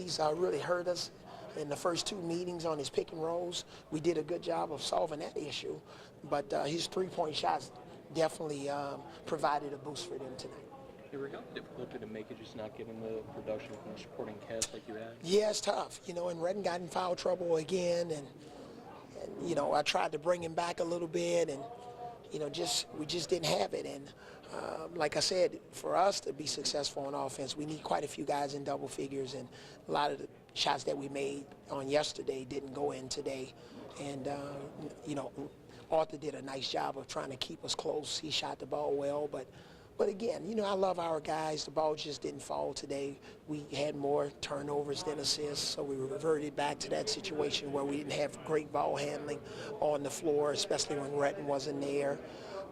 He's really hurt us in the first 2 meetings on his pick and rolls. We did a good job of solving that issue, but his three-point shots definitely provided a boost for them tonight. How difficult did it make it just not getting the production from the supporting cast like you had? Yeah, it's tough. And Redden got in foul trouble again, and I tried to bring him back a little bit, and we just didn't have it. And like I said, for us to be successful on offense, we need quite a few guys in double figures, and a lot of the shots that we made on yesterday didn't go in today. And Arthur did a nice job of trying to keep us close. He shot the ball well, but again, I love our guys. The ball just didn't fall today. We had more turnovers than assists, so we reverted back to that situation where we didn't have great ball handling on the floor, especially when Redden wasn't there.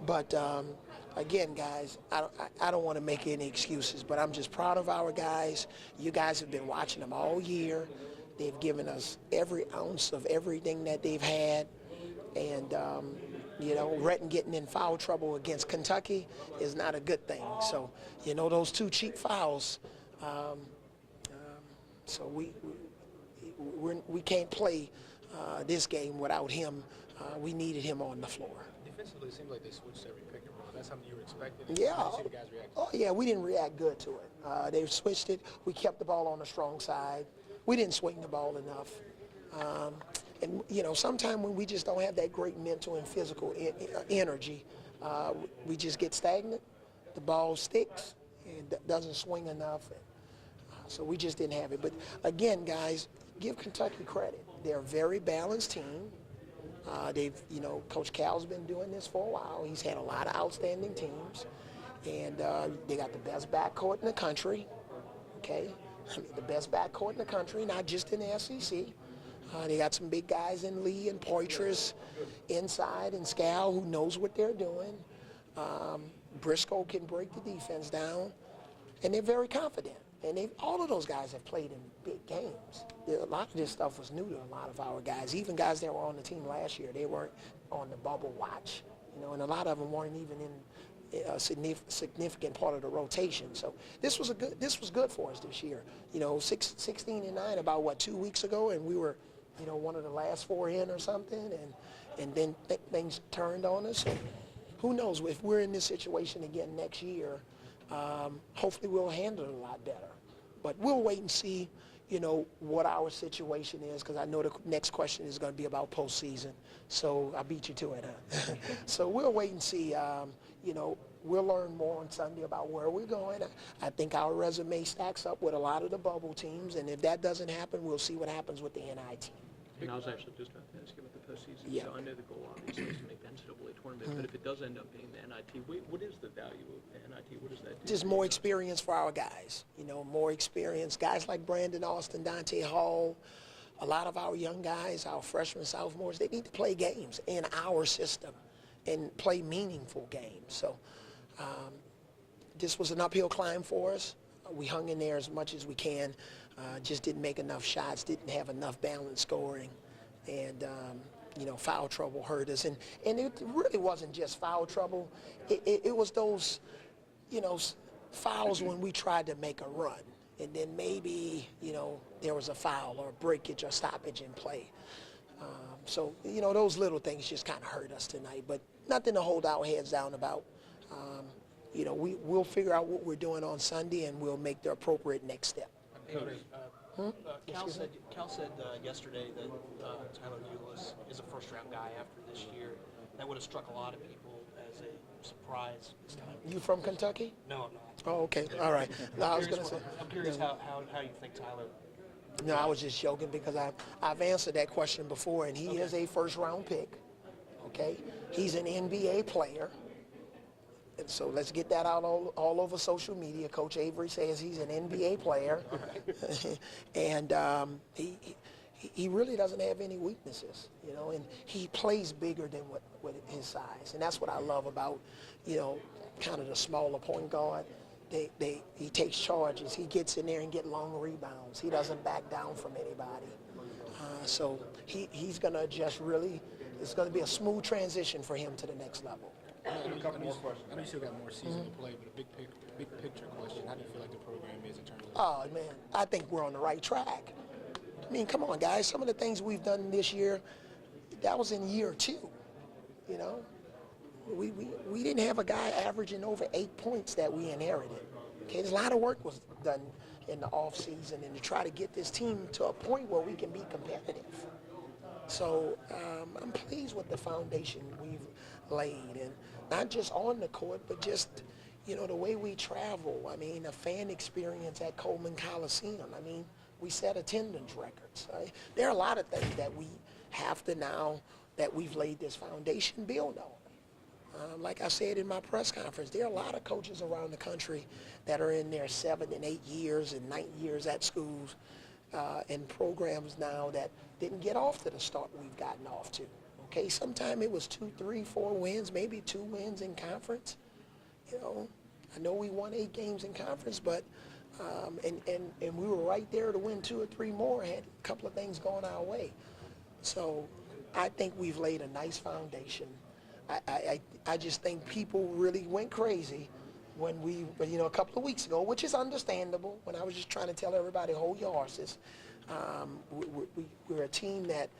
But again, guys, I don't want to make any excuses, but I'm just proud of our guys. You guys have been watching them all year. They've given us every ounce of everything that they've had, and Redden getting in foul trouble against Kentucky is not a good thing. So, those 2 cheap fouls. So we can't play this game without him. We needed him on the floor. Defensively, it seems like they switched every pick and roll. That's something you were expecting. Yeah. How did you see the guys react? Oh, yeah, we didn't react good to it. They switched it. We kept the ball on the strong side. We didn't swing the ball enough. And, sometimes when we just don't have that great mental and physical energy, we just get stagnant. The ball sticks and doesn't swing enough. So we just didn't have it. But, again, guys, give Kentucky credit. They're a very balanced team. Coach Cal's been doing this for a while. He's had a lot of outstanding teams. And they got the best backcourt in the country, okay? The best backcourt in the country, not just in the SEC. They got some big guys in Lee and Poitras inside, and Scal, who knows what they're doing. Briscoe can break the defense down, and they're very confident. And all of those guys have played in big games. A lot of this stuff was new to a lot of our guys. Even guys that were on the team last year, they weren't on the bubble watch, and a lot of them weren't even in a significant part of the rotation. So this was good for us this year. 16-9 about 2 weeks ago, and we were, one of the last 4 in or something, and then things turned on us. And who knows, if we're in this situation again next year, hopefully we'll handle it a lot better. But we'll wait and see, what our situation is, because I know the next question is going to be about postseason. So I beat you to it, huh? So we'll wait and see. We'll learn more on Sunday about where we're going. I think our resume stacks up with a lot of the bubble teams, and if that doesn't happen, we'll see what happens with the NI team. And I was actually just about to ask you about the postseason. Yeah. So I know the goal obviously is to make the NCAA tournament, but if it does end up being the NIT, what is the value of the NIT? What does that do? Just more experience for our guys. More experience. Guys like Brandon Austin, Dante Hall, a lot of our young guys, our freshmen, sophomores, they need to play games in our system and play meaningful games. So this was an uphill climb for us. We hung in there as much as we can, just didn't make enough shots, didn't have enough balanced scoring, and foul trouble hurt us. And it really wasn't just foul trouble. It was those, fouls when we tried to make a run, and then maybe, there was a foul or a breakage or stoppage in play. So, those little things just kind of hurt us tonight, but nothing to hold our heads down about. We'll figure out what we're doing on Sunday, and we'll make the appropriate next step. Avery, Cal said yesterday that Tyler Eulis is a first-round guy after this year. That would have struck a lot of people as a surprise this time. You from Kentucky? No, I'm not. Oh, okay. All right. No, I was going to say. I'm curious how you think Tyler. No, I was just joking because I've answered that question before, and he is a first-round pick. Okay, he's an NBA player. And so let's get that out all over social media. Coach Avery says he's an NBA player, and he really doesn't have any weaknesses, and he plays bigger than what his size, and that's what I love about, kind of the smaller point guard. He takes charges. He gets in there and get long rebounds. He doesn't back down from anybody. So he's going to adjust really. It's going to be a smooth transition for him to the next level. A couple more questions. I know you still got more season to play, but a big big picture question. How do you feel like the program is in terms of? Oh, man, I think we're on the right track. I mean, come on, guys. Some of the things we've done this year, that was in year 2, you know. We didn't have a guy averaging over 8 points that we inherited. Okay, there's a lot of work was done in the offseason and to try to get this team to a point where we can be competitive. So I'm pleased with the foundation we've laid, and not just on the court, but just, you know, the way we travel. I mean, a fan experience at Coleman Coliseum. I mean, we set attendance records. There are a lot of things that we have to now, that we've laid this foundation, build on. Like I said in my press conference, there are a lot of coaches around the country that are in their 7 and 8 years and 9 years at schools and programs now that didn't get off to the start we've gotten off to. Okay, sometime it was 2, 3, 4 wins, maybe 2 wins in conference. You know, I know we won 8 games in conference, but and we were right there to win 2 or 3 more. Had a couple of things going our way. So I think we've laid a nice foundation. I just think people really went crazy when we, you know, a couple of weeks ago, which is understandable, when I was just trying to tell everybody, hold your horses. We're a team that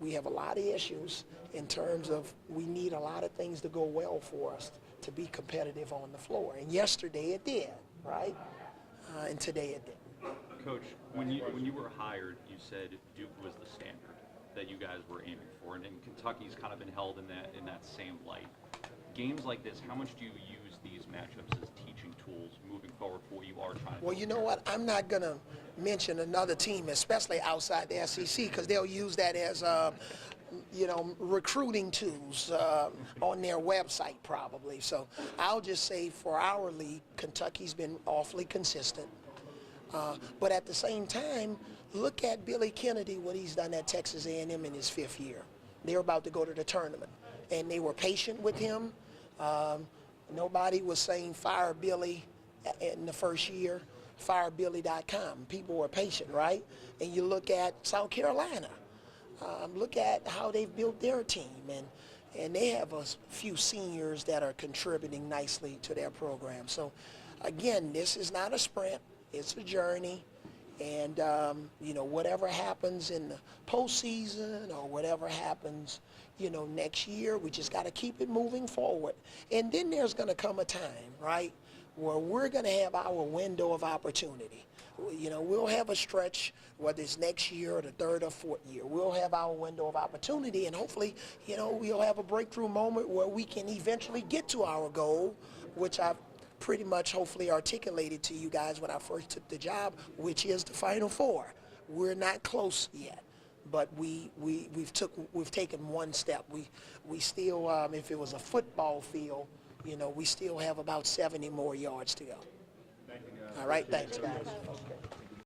we have a lot of issues in terms of we need a lot of things to go well for us to be competitive on the floor. And yesterday it did, right? And today it didn't. Coach, when you were hired, you said Duke was the standard that you guys were aiming for, and Kentucky's kind of been held in that same light. Games like this, how much do you use these matchups as teaching tools moving forward for what you are trying to do? Well, you know what? I'm not going to mention another team, especially outside the SEC, because they'll use that as, you know, recruiting tools on their website probably. So I'll just say for our league, Kentucky's been awfully consistent. But at the same time, look at Billy Kennedy, what he's done at Texas A&M in his 5th year. They're about to go to the tournament, and they were patient with him. Nobody was saying fire Billy in the first year, firebilly.com. People were patient, right? And you look at South Carolina. Look at how they've built their team, and they have a few seniors that are contributing nicely to their program. So, again, this is not a sprint. It's a journey. And, you know, whatever happens in the postseason or whatever happens, you know, next year, we just got to keep it moving forward. And then there's going to come a time, right, where we're going to have our window of opportunity. You know, we'll have a stretch, whether it's next year or the 3rd or 4th year. We'll have our window of opportunity, and hopefully, you know, we'll have a breakthrough moment where we can eventually get to our goal, which I've pretty much hopefully articulated to you guys when I first took the job, which is the Final Four. We're not close yet, but we've taken one step. We still, if it was a football field, you know, we still have about 70 more yards to go. All right, thanks, guys. Okay.